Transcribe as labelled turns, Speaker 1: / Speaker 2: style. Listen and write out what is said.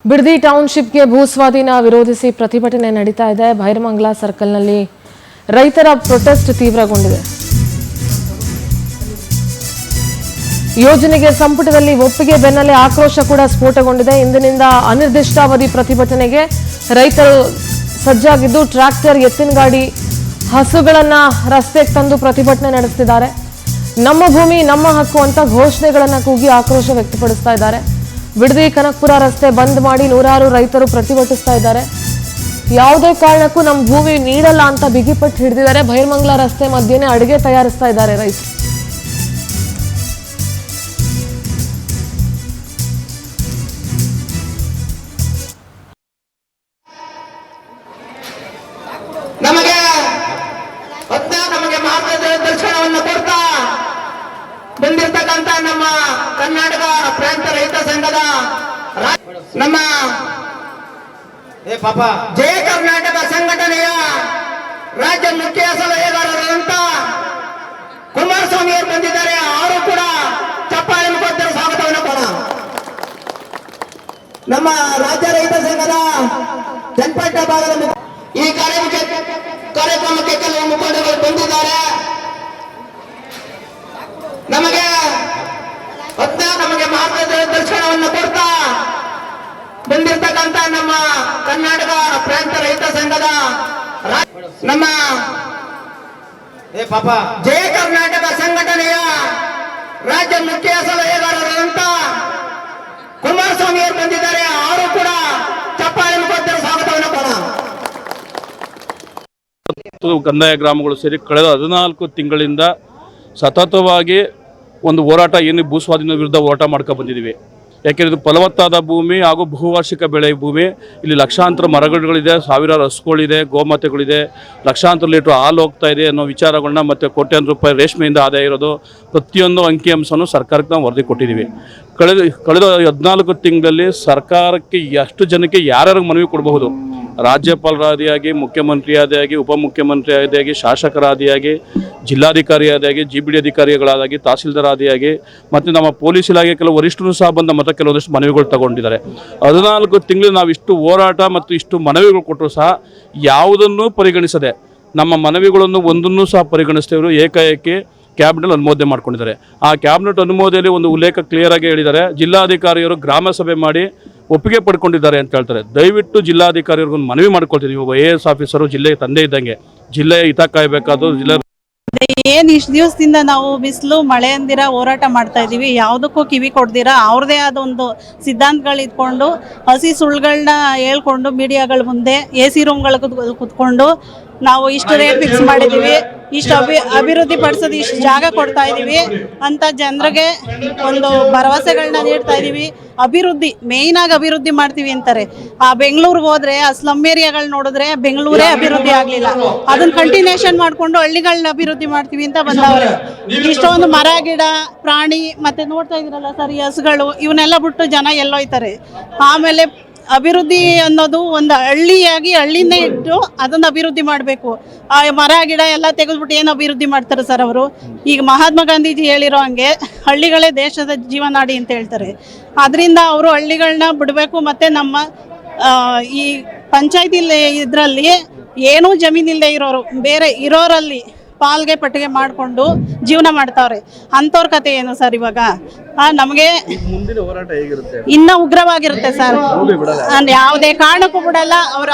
Speaker 1: ಬಿಡದಿ ಟೌನ್ಶಿಪ್ಗೆ ಭೂಸ್ವಾಧೀನ ವಿರೋಧಿಸಿ ಪ್ರತಿಭಟನೆ ನಡೀತಾ ಇದೆ. ಭೈರಮಂಗಲ ಸರ್ಕಲ್ನಲ್ಲಿ ರೈತರ ಪ್ರೊಟೆಸ್ಟ್ ತೀವ್ರಗೊಂಡಿದೆ. ಯೋಜನೆಗೆ ಸಂಪುಟದಲ್ಲಿ ಒಪ್ಪಿಗೆ ಬೆನ್ನಲ್ಲೇ ಆಕ್ರೋಶ ಕೂಡ ಸ್ಫೋಟಗೊಂಡಿದೆ. ಇಂದಿನಿಂದ ಅನಿರ್ದಿಷ್ಟಾವಧಿ ಪ್ರತಿಭಟನೆಗೆ ರೈತರು ಸಜ್ಜಾಗಿದ್ದು ಟ್ರ್ಯಾಕ್ಟರ್, ಎತ್ತಿನ ಗಾಡಿ, ಹಸುಗಳನ್ನ ರಸ್ತೆಗೆ ತಂದು ಪ್ರತಿಭಟನೆ ನಡೆಸುತ್ತಿದ್ದಾರೆ. ನಮ್ಮ ಭೂಮಿ ನಮ್ಮ ಹಕ್ಕು ಅಂತ ಘೋಷಣೆಗಳನ್ನ ಕೂಗಿ ಆಕ್ರೋಶ ವ್ಯಕ್ತಪಡಿಸ್ತಾ ಇದ್ದಾರೆ. ಬಿಡದಿ ಕನಕಪುರ ರಸ್ತೆ ಬಂದ್ ಮಾಡಿ ನೂರಾರು ರೈತರು ಪ್ರತಿಭಟಿಸ್ತಾ ಇದ್ದಾರೆ. ಯಾವುದೇ ಕಾರಣಕ್ಕೂ ನಮ್ಮ ಭೂಮಿ ನೀಡಲ್ಲ ಅಂತ ಬಿಗಿಪಟ್ಟು ಹಿಡಿದಿದ್ದಾರೆ. ಭೈರಮಂಗಲ ರಸ್ತೆ ಮಧ್ಯೆನೇ ಅಡುಗೆ ತಯಾರಿಸ್ತಾ ಇದ್ದಾರೆ ರೈತರು.
Speaker 2: ನಮಗೆ ಮಾರ್ಗದರ್ಶನವನ್ನು ಕೊಡ್ತಾ ಬಂದಿರತಕ್ಕಂತ ನಮ್ಮ ಕರ್ನಾಟಕ ಪ್ರಾಂತ ರೈತ ಸಂಘದ ನಮ್ಮ ಜಯ ಕರ್ನಾಟಕ ಸಂಘಟನೆಯ ರಾಜ್ಯ ಮುಖ್ಯ ಸಲಹೆಗಾರರಂತ ಕುಮಾರಸ್ವಾಮಿ ಅವರು ಬಂದಿದ್ದಾರೆ. ಅವರು ಕೂಡ ಚಪ್ಪಾಳೆ ಮುಖಾಂತರ ಸ್ವಾಗತವನ್ನು ಕೊಡ. ನಮ್ಮ ರಾಜ್ಯ ರೈತ ಸಂಘದ ಚನ್ನಪಟ್ಟ ಭಾಗದ ಈ ಕಾರ್ಯಕ್ರಮಕ್ಕೆ ಕೆಲವು ಮುಖಂಡಗಳು ಬಂದಿದ್ದಾರೆ. ನಮಗೆ ಮಾರ್ಗದರ್ಶನವನ್ನು ಕೊಡ್ತಾ ಬಂದಿರತಕ್ಕಂತ ನಮ್ಮ ಕರ್ನಾಟಕ ಪ್ರಾಂತ ರೈತ ಸಂಘದ ನಮ್ಮ ಜಯ ಕರ್ನಾಟಕ ಸಂಘಟನೆಯ ರಾಜ್ಯ ಮುಖ್ಯ ಸಲಹೆಗಾರರಂತ ಕುಮಾರಸ್ವಾಮಿ ಅವರು ಬಂದಿದ್ದಾರೆ. ಅವರು ಕೂಡ ಚಪ್ಪಾಳೆ ಮುಖಾಂತರ ಸ್ವಾಗತವನ್ನು ಕೊಡ.
Speaker 3: ಕಂದಾಯ ಗ್ರಾಮಗಳು ಸೇರಿ ಕಳೆದ 14 ತಿಂಗಳಿಂದ ಸತತವಾಗಿ ಒಂದು ಹೋರಾಟ ಏನು ಭೂಸ್ವಾಧೀನ ವಿರುದ್ಧ ಹೋರಾಟ ಮಾಡ್ಕೊಂಡು ಬಂದಿದ್ದೀವಿ. ಯಾಕೆಂದರೆ ಇದು ಫಲವತ್ತಾದ ಭೂಮಿ ಹಾಗೂ ಬಹುವಾರ್ಷಿಕ ಬೆಳೆ ಭೂಮಿ. ಇಲ್ಲಿ ಲಕ್ಷಾಂತರ ಮರಗಳಿದೆ, ಸಾವಿರಾರು ಹಸುಗಳಿದೆ, ಗೋಮಾತೆಗಳಿದೆ, ಲಕ್ಷಾಂತರ ಲೀಟರ್ ಹಾಲು ಹೋಗ್ತಾ ಇದೆ ಅನ್ನೋ ವಿಚಾರಗಳನ್ನ ಮತ್ತು ಕೋಟ್ಯಾಂತರ ರೂಪಾಯಿ ರೇಷ್ಮೆಯಿಂದ ಆದಾಯ ಇರೋದು ಪ್ರತಿಯೊಂದು ಅಂಕಿಅಂಶನೂ ಸರ್ಕಾರಕ್ಕೆ ನಾವು ವರದಿ ಕೊಟ್ಟಿದ್ದೀವಿ. ಕಳೆದ 14 ತಿಂಗಳಲ್ಲಿ ಸರ್ಕಾರಕ್ಕೆ ಎಷ್ಟು ಜನಕ್ಕೆ ಯಾರ್ಯಾರಿಗೆ ಮನವಿ ಕೊಡಬಹುದು, ರಾಜ್ಯಪಾಲರಾದಿಯಾಗಿ, ಮುಖ್ಯಮಂತ್ರಿ ಆದಿಯಾಗಿ, ಉಪಮುಖ್ಯಮಂತ್ರಿ ಆದಿಯಾಗಿ, ಶಾಸಕರಾದಿಯಾಗಿ, ಜಿಲ್ಲಾಧಿಕಾರಿ ಆದಿಯಾಗಿ, GBD ಅಧಿಕಾರಿಗಳಾದಾಗಿ, ತಹಸೀಲ್ದಾರ್ ಆದಿಯಾಗಿ ಮತ್ತು ನಮ್ಮ ಪೊಲೀಸ್ ಇಲಾಖೆ ಕೆಲವು ವರಿಷ್ಠರು ಸಹ ಬಂದ ಮತ್ತು ಕೆಲವೊಂದಿಷ್ಟು ಮನವಿಗಳು ತಗೊಂಡಿದ್ದಾರೆ. 14 ತಿಂಗಳು ನಾವು ಇಷ್ಟು ಹೋರಾಟ ಮತ್ತು ಇಷ್ಟು ಮನವಿಗಳು ಕೊಟ್ಟರು ಸಹ ಯಾವುದನ್ನು ಪರಿಗಣಿಸದೆ ನಮ್ಮ ಮನವಿಗಳನ್ನು ಒಂದನ್ನು ಸಹ ಪರಿಗಣಿಸ್ತೇವರು ಏಕಾಏಕಿ ಕ್ಯಾಬಿನೆಟ್ ಅನುಮೋದನೆ ಮಾಡ್ಕೊಂಡಿದ್ದಾರೆ. ಆ ಕ್ಯಾಬಿನೆಟ್ ಅನುಮೋದನೆಯಲ್ಲಿ ಒಂದು ಉಲ್ಲೇಖ ಕ್ಲಿಯರ್ ಆಗಿ ಹೇಳಿದ್ದಾರೆ. ಜಿಲ್ಲಾಧಿಕಾರಿಯವರು ಗ್ರಾಮ ಸಭೆ ಮಾಡಿ ಒಪ್ಪಿಗೆ ಪಡ್ಕೊಂಡಿದ್ದಾರೆ ಅಂತ ಹೇಳ್ತಾರೆ. ದಯವಿಟ್ಟು ಜಿಲ್ಲಾಧಿಕಾರಿಯವ್ರಿಗೊಂದು ಮನವಿ ಮಾಡ್ಕೊಳ್ತೀವಿ. ಒಬ್ಬ AS ಆಫೀಸರು ಜಿಲ್ಲೆಗೆ ತಂದೆ ಇದ್ದಂಗೆ ಜಿಲ್ಲೆಯ ಹಿತ ಕಾಯಬೇಕಾದ್ರು ಜಿಲ್ಲೆ
Speaker 4: ಏನ್ ಇಷ್ಟು ದಿವಸದಿಂದ ನಾವು ಬಿಸಿಲು ಮಳೆ ಅಂದಿರ ಹೋರಾಟ ಮಾಡ್ತಾ ಇದೀವಿ. ಯಾವುದಕ್ಕೂ ಕಿವಿ ಕೊಡ್ದಿರ ಅವ್ರದೇ ಆದ ಒಂದು ಸಿದ್ಧಾಂತಗಳು ಇಟ್ಕೊಂಡು ಹಸಿ ಸುಳ್ಳುಗಳನ್ನ ಹೇಳ್ಕೊಂಡು ಮೀಡಿಯಾಗಳ ಮುಂದೆ AC ರೂಮ್ಗಳಿಗೆ ಕುತ್ಕೊಂಡು ನಾವು ಇಷ್ಟು ರೇಟ್ ಫಿಕ್ಸ್ ಮಾಡಿದ್ದೀವಿ, ಇಷ್ಟು ಅಭಿವೃದ್ಧಿ ಪಡಿಸೋದು, ಇಷ್ಟು ಜಾಗ ಕೊಡ್ತಾ ಇದ್ದೀವಿ ಅಂತ ಜನರಿಗೆ ಒಂದು ಭರವಸೆಗಳನ್ನ ನೀಡ್ತಾ ಇದ್ದೀವಿ. ಅಭಿವೃದ್ಧಿ ಮೇಯ್ನಾಗಿ ಅಭಿವೃದ್ಧಿ ಮಾಡ್ತೀವಿ ಅಂತಾರೆ. ಆ ಬೆಂಗಳೂರಿಗೆ ಹೋದ್ರೆ ಆ ಸ್ಲಮ್ ಏರಿಯಾಗಳು ನೋಡಿದ್ರೆ ಬೆಂಗಳೂರೇ ಅಭಿವೃದ್ಧಿ ಆಗಲಿಲ್ಲ. ಅದನ್ನ ಕಂಟಿನ್ಯೂಷನ್ ಮಾಡಿಕೊಂಡು ಹಳ್ಳಿಗಳನ್ನ ಅಭಿವೃದ್ಧಿ ಮಾಡ್ತೀವಿ ಅಂತ ಬಂದವ್ರೆ. ಇಷ್ಟೊಂದು ಮರ ಗಿಡ ಪ್ರಾಣಿ ಮತ್ತೆ ನೋಡ್ತಾ ಇದ್ರಲ್ಲ ಸರ್, ಈ ಹಸುಗಳು ಇವನ್ನೆಲ್ಲ ಬಿಟ್ಟು ಜನ ಎಲ್ಲೋಯ್ತಾರೆ. ಆಮೇಲೆ ಅಭಿವೃದ್ಧಿ ಅನ್ನೋದು ಒಂದು ಹಳ್ಳಿಯಾಗಿ ಹಳ್ಳಿಯಿಂದ ಇಟ್ಟು ಅದನ್ನು ಅಭಿವೃದ್ಧಿ ಮಾಡಬೇಕು. ಆ ಮರ ಗಿಡ ಎಲ್ಲ ತೆಗೆದ್ಬಿಟ್ಟು ಏನು ಅಭಿವೃದ್ಧಿ ಮಾಡ್ತಾರೆ ಸರ್ ಅವರು? ಈಗ ಮಹಾತ್ಮ ಗಾಂಧೀಜಿ ಹೇಳಿರೋ ಹಂಗೆ ಹಳ್ಳಿಗಳೇ ದೇಶದ ಜೀವನಾಡಿ ಅಂತ ಹೇಳ್ತಾರೆ. ಅದರಿಂದ ಅವರು ಹಳ್ಳಿಗಳನ್ನ ಬಿಡಬೇಕು. ಮತ್ತು ನಮ್ಮ ಈ ಪಂಚಾಯತಿ ಇದರಲ್ಲಿ ಏನೂ ಜಮೀನಿಲ್ಲದೆ ಇರೋರು ಬೇರೆ ಇರೋರಲ್ಲಿ ಪಾಲ್ಗೆ ಪಟ್ಟಿಗೆ ಮಾಡಿಕೊಂಡು ಜೀವನ ಮಾಡ್ತಾವ್ರೆ. ಅಂಥವ್ರ ಕತೆ ಏನು ಸರ್ ಇವಾಗ? ನಮಗೆ ಇನ್ನ ಉಗ್ರವಾಗಿರುತ್ತೆ ಸರ್. ಯಾವುದೇ ಕಾರಣಕ್ಕೂ ಬಿಡಲ್ಲ. ಅವ್ರು